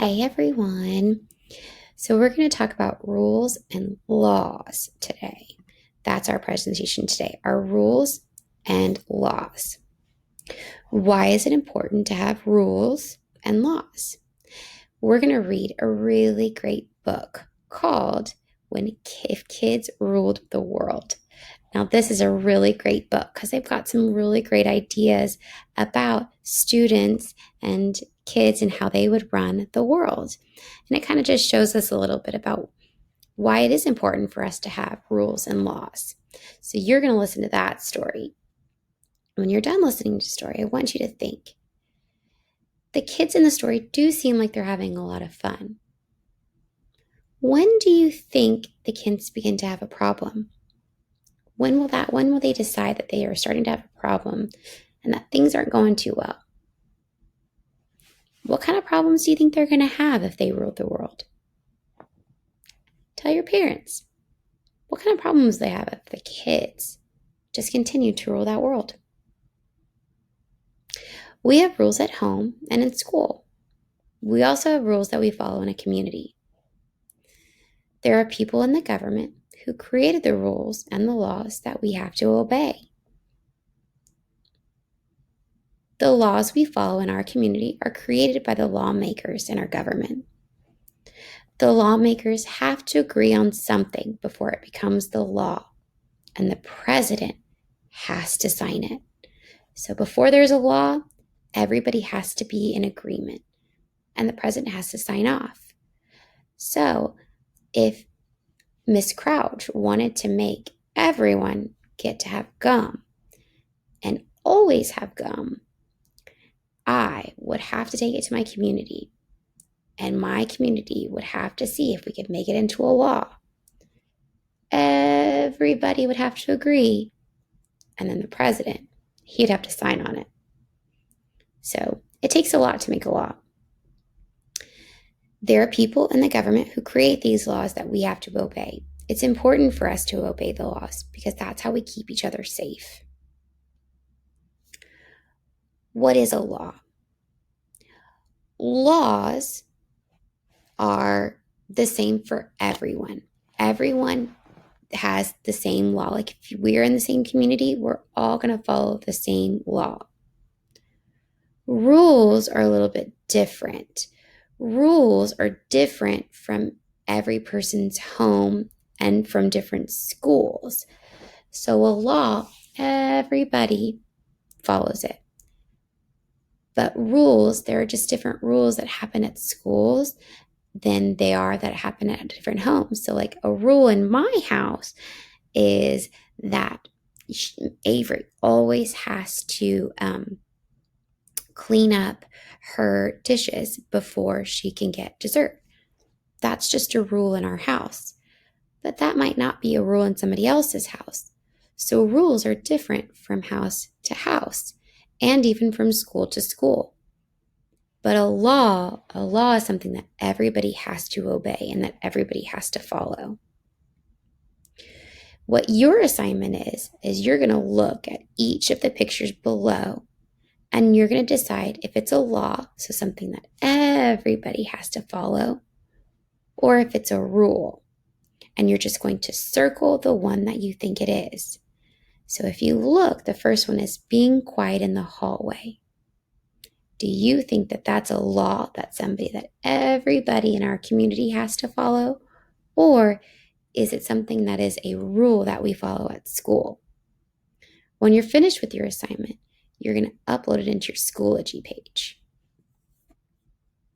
Hi, everyone. So, we're going to talk about rules and laws today. That's our presentation today, our rules and laws. Why is it important to have rules and laws? We're going to read a really great book called If Kids Ruled the World. Now, this is a really great book because they've got some really great ideas about students and kids and how they would run the world. And it kind of just shows us a little bit about why it is important for us to have rules and laws. So, you're going to listen to that story. When you're done listening to the story, I want you to think the kids in the story do seem like they're having a lot of fun. When do you think the kids begin to have a problem? When will they decide that they are starting to have a problem and that things aren't going too well? What kind of problems do you think they're going to have if they ruled the world? Tell your parents. What kind of problems they have if the kids just continue to rule that world? We have rules at home and in school. We also have rules that we follow in a community. There are people in the government who created the rules and the laws that we have to obey. The laws we follow in our community are created by the lawmakers in our government. The lawmakers have to agree on something before it becomes the law, and the president has to sign it. So before there's a law, everybody has to be in agreement, and the president has to sign off. So if Miss Crouch wanted to make everyone get to have gum and always have gum, I would have to take it to my community, and my community would have to see if we could make it into a law. Everybody would have to agree, and then the president, he'd have to sign on it. So it takes a lot to make a law. There are people in the government who create these laws that we have to obey. It's important for us to obey the laws because that's how we keep each other safe. What is a law? Laws are the same for everyone. Everyone has the same law. Like if we're in the same community, we're all going to follow the same law. Rules are a little bit different. Rules are different from every person's home and from different schools. So a law, everybody follows it. But rules, there are just different rules that happen at schools than they are that happen at different homes. So like a rule in my house is that Avery always has to clean up her dishes before she can get dessert. That's just a rule in our house. But that might not be a rule in somebody else's house. So rules are different from house to house and even from school to school. But a law is something that everybody has to obey and that everybody has to follow. What your assignment is you're going to look at each of the pictures below and you're going to decide if it's a law, so something that everybody has to follow, or if it's a rule. And you're just going to circle the one that you think it is. So if you look, the first one is being quiet in the hallway. Do you think that that's a law that everybody in our community has to follow? Or is it something that is a rule that we follow at school? When you're finished with your assignment, you're going to upload it into your Schoology page.